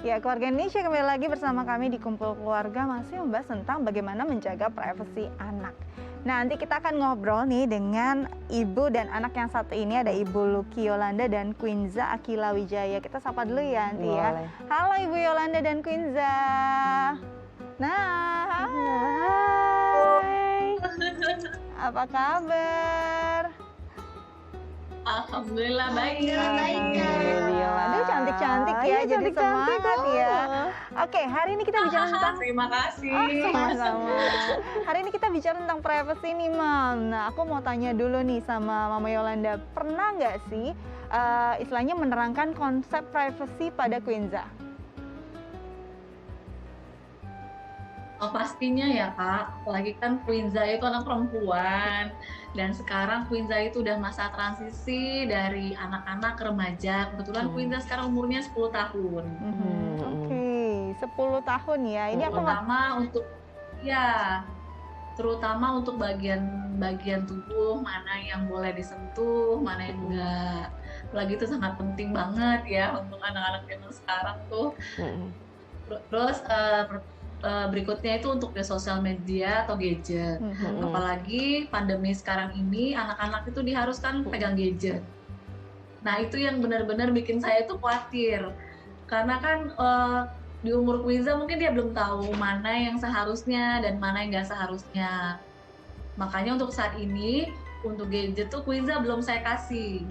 Ya, keluarga Indonesia kembali lagi bersama kami di Kumpul Keluarga masih membahas tentang bagaimana menjaga privasi anak. Nah, nanti kita akan ngobrol nih dengan ibu dan anak yang satu ini, ada Ibu Lucky Yolanda dan Quinza Akila Wijaya. Kita sapa dulu ya nanti ya. Boleh. Halo Ibu Yolanda dan Quinza. Nah, hai. Apa kabar? Alhamdulillah baik. Alhamdulillah. Aduh, cantik-cantik ya, Iya, jadi cantik-cantik semangat ya. Oke, hari ini kita bicara tentang Terima kasih. sama-sama. Hari ini kita bicara tentang privacy nih, Mam. Nah, aku mau tanya dulu nih sama Mama Yolanda, pernah nggak sih istilahnya menerangkan konsep privacy pada Quinza? Oh, pastinya ya Kak, apalagi kan Quinza itu anak perempuan dan sekarang Quinza itu udah masa transisi dari anak-anak ke remaja. Kebetulan Quinza sekarang umurnya 10 tahun. Oke, 10 tahun ya. Ini aku Terutama untuk bagian tubuh mana yang boleh disentuh, mana yang enggak. Apalagi itu sangat penting banget ya untuk anak-anak zaman sekarang tuh. Terus berikutnya itu untuk di sosial media atau gadget. Apalagi pandemi sekarang ini anak-anak itu diharuskan pegang gadget. Nah, itu yang benar-benar bikin saya itu khawatir. Karena kan di umur Quinza mungkin dia belum tahu mana yang seharusnya dan mana yang nggak seharusnya. Makanya untuk saat ini, untuk gadget tuh Quinza belum saya kasih.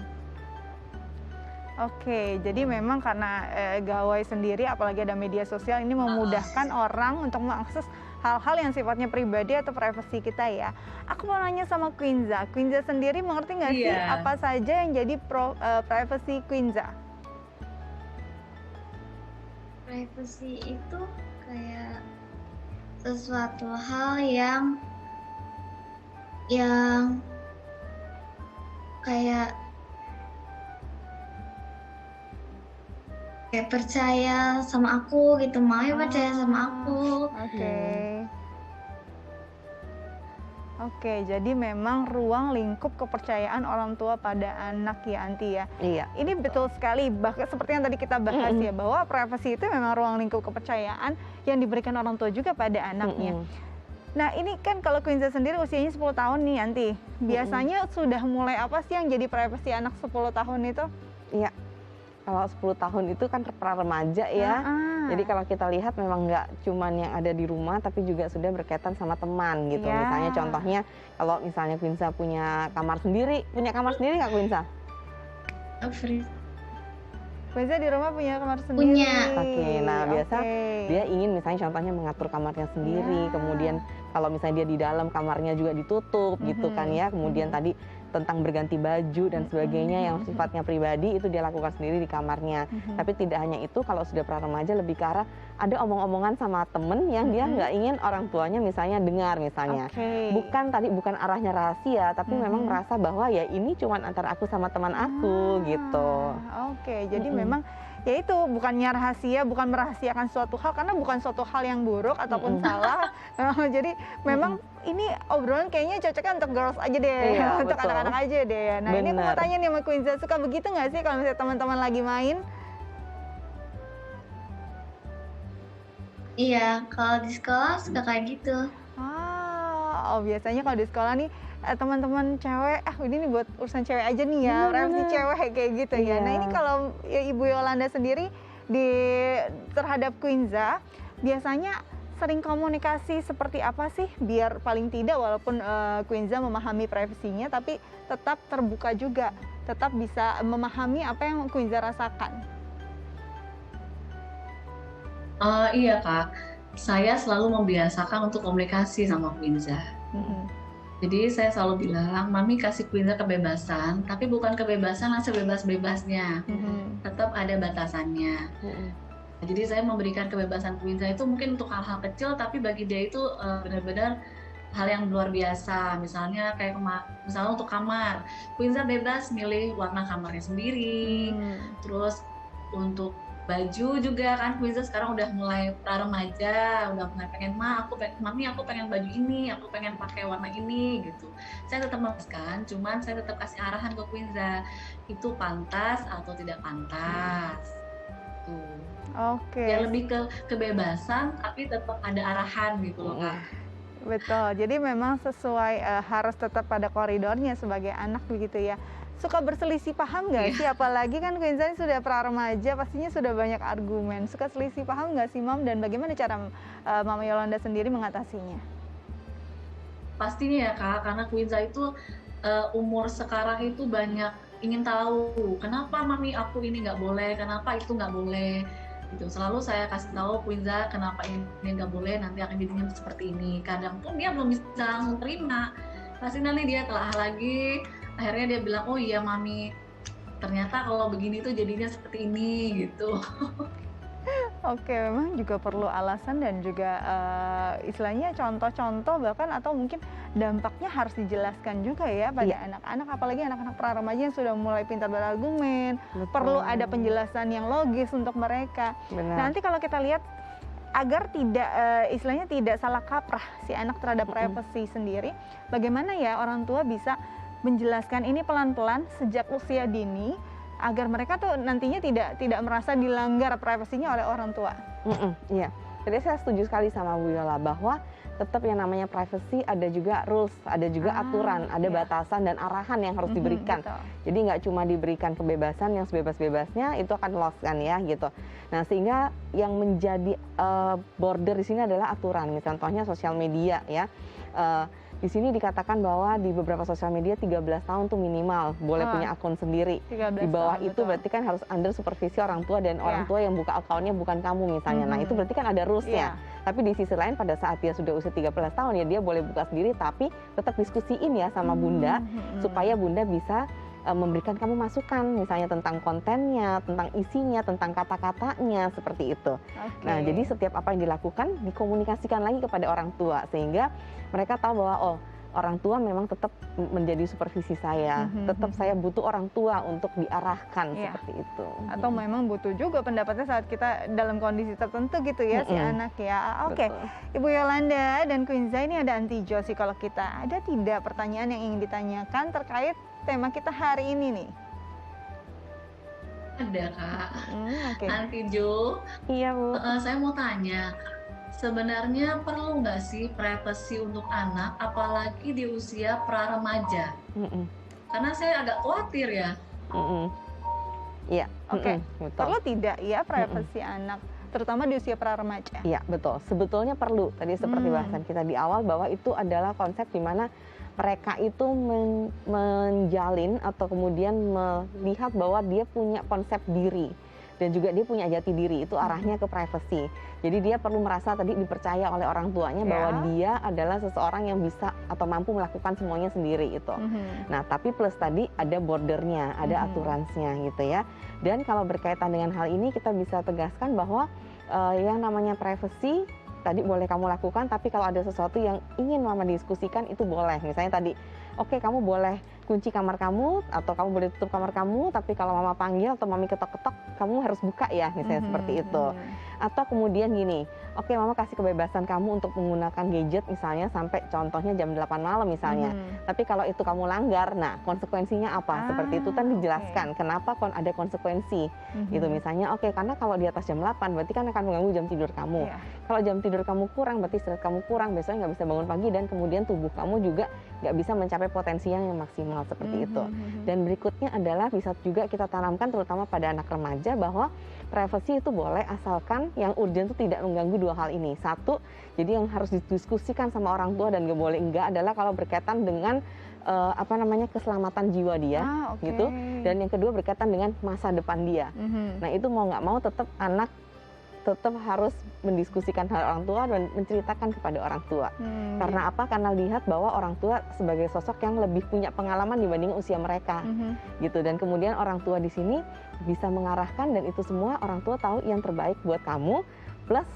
Oke, jadi memang karena gawai sendiri, apalagi ada media sosial, ini memudahkan orang untuk mengakses hal-hal yang sifatnya pribadi atau privasi kita ya. Aku mau nanya sama Quinza. Quinza sendiri mengerti nggak sih apa saja yang jadi privasi Quinza? Privacy itu kayak sesuatu hal yang kayak percaya sama aku gitu, maunya percaya sama aku. Oke, jadi memang ruang lingkup kepercayaan orang tua pada anak ya, Anti ya. Iya. Ini betul sekali, bahkan seperti yang tadi kita bahas ya, bahwa privasi itu memang ruang lingkup kepercayaan yang diberikan orang tua juga pada anaknya. Nah, ini kan kalau Quinza sendiri usianya 10 tahun nih, Anti. Biasanya sudah mulai apa sih yang jadi privasi anak 10 tahun itu? Iya. Kalau 10 tahun itu kan pra remaja ya. Jadi kalau kita lihat memang nggak cuman yang ada di rumah, tapi juga sudah berkaitan sama teman gitu. Misalnya contohnya kalau misalnya Quinza punya kamar sendiri nggak Quinza? Quinza di rumah punya kamar sendiri? Punya. Oke, nah biasa dia ingin misalnya contohnya mengatur kamarnya sendiri, kemudian kalau misalnya dia di dalam kamarnya juga ditutup gitu kan ya, kemudian tadi tentang berganti baju dan sebagainya yang sifatnya pribadi itu dia lakukan sendiri di kamarnya. Tapi tidak hanya itu, kalau sudah pra remaja lebih ke arah ada omong-omongan sama temen yang dia nggak ingin orang tuanya misalnya dengar misalnya. Bukan arahnya rahasia, tapi memang merasa bahwa ya ini cuman antara aku sama teman aku gitu. Oke, jadi memang ya itu bukannya rahasia, bukan merahasiakan suatu hal karena bukan suatu hal yang buruk ataupun salah. Jadi memang ini obrolan kayaknya cocoknya untuk girls aja deh, untuk anak-anak aja deh. Nah, ini aku mau tanya nih sama Quinza, suka begitu nggak sih kalau misalnya teman-teman lagi main? Iya, kalau di sekolah suka kayak gitu. Biasanya kalau di sekolah nih teman-teman cewek, ini nih buat urusan cewek aja nih ya, privasi cewek kayak gitu ya. Nah, ini kalau Ibu Yolanda sendiri terhadap Quinza, biasanya sering komunikasi seperti apa sih biar paling tidak walaupun Quinza memahami privasinya tapi tetap terbuka juga, tetap bisa memahami apa yang Quinza rasakan? Iya Kak, saya selalu membiasakan untuk komunikasi sama Quinza. Jadi saya selalu bilang, Mami kasih Quinza kebebasan, tapi bukan kebebasan yang sebebas-bebasnya. Tetap ada batasannya. Jadi saya memberikan kebebasan Quinza itu mungkin untuk hal-hal kecil, tapi bagi dia itu benar-benar hal yang luar biasa. Misalnya misalnya untuk kamar, Quinza bebas milih warna kamarnya sendiri. Terus untuk baju juga kan, Quinza sekarang udah mulai pra remaja, udah mulai pengen Mami aku pengen baju ini, aku pengen pakai warna ini gitu. Saya tetap memutuskan, cuman saya tetap kasih arahan ke Quinza, itu pantas atau tidak pantas. gitu. Oke. Ya lebih ke kebebasan tapi tetap ada arahan gitu loh Kak. Betul. Jadi memang sesuai harus tetap pada koridornya sebagai anak begitu ya. Suka berselisih paham nggak Iya. sih? Apalagi kan Quinza ini sudah pra remaja, pastinya sudah banyak argumen. Suka selisih paham nggak sih, Mam? Dan bagaimana cara Mama Yolanda sendiri mengatasinya? Pastinya ya Kak, karena Quinza itu umur sekarang itu banyak ingin tahu kenapa mami aku ini nggak boleh, kenapa itu nggak boleh gitu. Selalu saya kasih tahu Quinza kenapa ini nggak boleh, nanti akan jadinya seperti ini. Kadang pun dia belum bisa langsung terima, pasti nanti dia telah lagi, akhirnya dia bilang oh iya mami ternyata kalau begini tuh jadinya seperti ini gitu. Oke, memang juga perlu alasan dan juga istilahnya contoh-contoh bahkan atau mungkin dampaknya harus dijelaskan juga ya pada anak-anak, apalagi anak-anak pra remaja yang sudah mulai pintar berargumen. Betul. Perlu ada penjelasan yang logis untuk mereka. Benar. Nanti kalau kita lihat agar tidak istilahnya tidak salah kaprah si anak terhadap privasi sendiri, bagaimana ya orang tua bisa menjelaskan ini pelan-pelan sejak usia dini agar mereka tuh nantinya tidak merasa dilanggar privasinya oleh orang tua. Iya, jadi saya setuju sekali sama Bu Yola bahwa tetap yang namanya privacy ada juga rules, ada juga aturan, ada batasan dan arahan yang harus diberikan. Betul. Jadi nggak cuma diberikan kebebasan yang sebebas-bebasnya, itu akan lost kan ya gitu. Nah sehingga yang menjadi border di sini adalah aturan. Misalnya contohnya sosial media ya. Di sini dikatakan bahwa di beberapa sosial media 13 tahun tuh minimal boleh punya akun sendiri. 13 Di bawah tahun, itu betul. berarti kan harus under supervisi orang tua dan orang tua yang buka akunnya bukan kamu misalnya. Nah itu berarti kan ada rules-nya. Tapi di sisi lain pada saat dia sudah usia 13 tahun ya dia boleh buka sendiri, tapi tetap diskusiin ya sama bunda supaya bunda bisa memberikan kamu masukan misalnya tentang kontennya, tentang isinya, tentang kata-katanya seperti itu. Nah, jadi setiap apa yang dilakukan dikomunikasikan lagi kepada orang tua sehingga mereka tahu bahwa oh, orang tua memang tetap menjadi supervisi saya, tetap saya butuh orang tua untuk diarahkan seperti itu. Atau memang butuh juga pendapatnya saat kita dalam kondisi tertentu gitu ya si anak ya. Oke, Ibu Yolanda dan Quinza ini ada anti sih kalau kita. Ada tidak pertanyaan yang ingin ditanyakan terkait tema kita hari ini nih? Ada Kak. Oke. Nanti Jo, Iya Bu. saya mau tanya, sebenarnya perlu nggak sih privasi untuk anak, apalagi di usia pra remaja? Karena saya agak khawatir ya. Iya. Oke. Betul. Perlu tidak ya privasi anak, terutama di usia pra remaja? Iya betul. Sebetulnya perlu. Tadi seperti bahasan kita di awal bahwa itu adalah konsep di mana mereka itu menjalin atau kemudian melihat bahwa dia punya konsep diri dan juga dia punya jati diri, itu arahnya ke privacy. Jadi dia perlu merasa tadi dipercaya oleh orang tuanya bahwa dia adalah seseorang yang bisa atau mampu melakukan semuanya sendiri itu. Nah tapi plus tadi ada bordernya, ada aturannya gitu ya. Dan kalau berkaitan dengan hal ini kita bisa tegaskan bahwa yang namanya privacy tadi boleh kamu lakukan, tapi kalau ada sesuatu yang ingin mama diskusikan itu boleh. Misalnya tadi, oke, kamu boleh kunci kamar kamu atau kamu boleh tutup kamar kamu, tapi kalau mama panggil atau mami ketok-ketok, kamu harus buka ya, misalnya seperti itu. Atau kemudian gini, oke mama kasih kebebasan kamu untuk menggunakan gadget misalnya sampai contohnya jam 8 malam misalnya. Tapi kalau itu kamu langgar, nah konsekuensinya apa? Seperti itu kan dijelaskan kenapa ada konsekuensi. Gitu misalnya, oke karena kalau di atas jam 8 berarti kan akan mengganggu jam tidur kamu. Kalau jam tidur kamu kurang, berarti istirahat kamu kurang, besoknya nggak bisa bangun pagi dan kemudian tubuh kamu juga nggak bisa mencapai potensi yang maksimal seperti itu. Dan berikutnya adalah bisa juga kita tanamkan terutama pada anak remaja bahwa privacy itu boleh asalkan yang urgent itu tidak mengganggu dua hal ini. Satu, jadi yang harus didiskusikan sama orang tua dan nggak boleh enggak adalah kalau berkaitan dengan keselamatan jiwa dia, gitu. Dan yang kedua berkaitan dengan masa depan dia. Nah itu mau nggak mau tetap anak tetap harus mendiskusikan hal orang tua dan menceritakan kepada orang tua. Karena apa? Karena lihat bahwa orang tua sebagai sosok yang lebih punya pengalaman dibanding usia mereka, gitu. Dan kemudian orang tua di sini bisa mengarahkan dan itu semua orang tua tahu yang terbaik buat kamu. Plus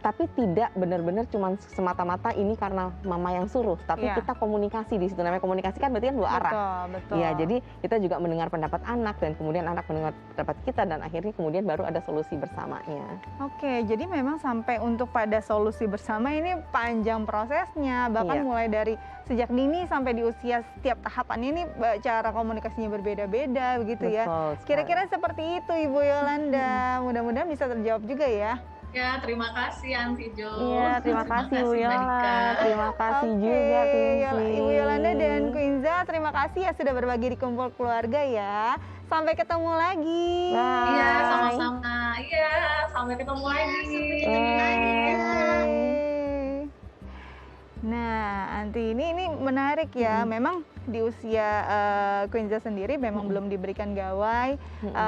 tapi tidak benar-benar cuma semata-mata ini karena mama yang suruh, tapi Iya. kita komunikasi di situ. Namanya komunikasi kan berarti kan dua arah. Betul. Ya, jadi kita juga mendengar pendapat anak dan kemudian anak mendengar pendapat kita dan akhirnya kemudian baru ada solusi bersamanya. Oke, jadi memang sampai untuk pada solusi bersama ini panjang prosesnya, bahkan Iya. mulai dari sejak dini sampai di usia setiap tahapannya ini cara komunikasinya berbeda-beda begitu ya. Betul sekali. Kira-kira seperti itu Ibu Yolanda. Mudah-mudahan bisa terjawab juga ya. Ya, terima kasih Aunty Jo. Iya, terima kasih Bu Mbak Yola. Dika. Terima kasih Oke, juga Quincy. Ibu Yolanda dan Quinza, terima kasih ya sudah berbagi di Kumpul Keluarga ya. Sampai ketemu lagi. Bye. Iya, sama-sama. Iya, sampai ketemu lagi. Sampai ketemu lagi. Bye. Nah, Anti ini menarik ya. Memang di usia Quinza sendiri memang belum diberikan gawai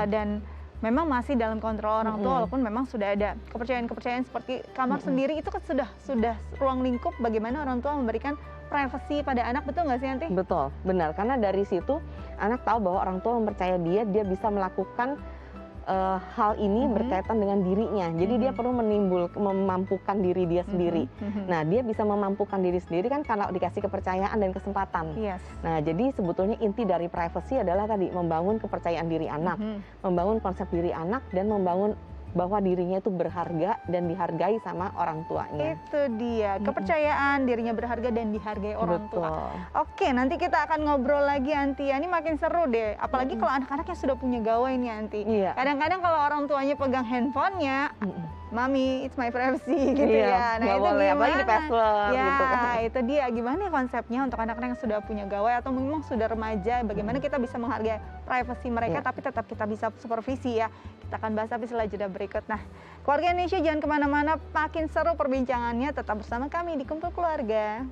dan memang masih dalam kontrol orang tua, walaupun memang sudah ada kepercayaan-kepercayaan seperti kamar sendiri itu kan sudah ruang lingkup bagaimana orang tua memberikan privasi pada anak, betul nggak sih Anti? Betul, benar. Karena dari situ anak tahu bahwa orang tua mempercaya dia bisa melakukan hal ini berkaitan dengan dirinya. Jadi dia perlu memampukan diri dia sendiri. Nah, dia bisa memampukan diri sendiri kan karena dikasih kepercayaan dan kesempatan. Yes. Nah, jadi sebetulnya inti dari privacy adalah tadi membangun kepercayaan diri anak, membangun konsep diri anak dan membangun bahwa dirinya itu berharga dan dihargai sama orang tuanya. Itu dia, kepercayaan dirinya berharga dan dihargai orang tua. Betul. Oke, nanti kita akan ngobrol lagi Anti. Ini makin seru deh, apalagi kalau anak-anaknya sudah punya gawai nih Anti. Iya. Kadang-kadang kalau orang tuanya pegang handphonenya, Mami, it's my privacy gitu ya. Iya, nggak boleh, apalagi di password Ya, gitu kan. itu dia. Gimana konsepnya untuk anak-anak yang sudah punya gawai atau memang sudah remaja, bagaimana kita bisa menghargai privasi mereka, Iya. tapi tetap kita bisa supervisi ya. Kita akan bahas tapi setelah jeda berikut. Nah, keluarga Indonesia jangan kemana-mana, makin seru perbincangannya. Tetap bersama kami di Kumpul Keluarga.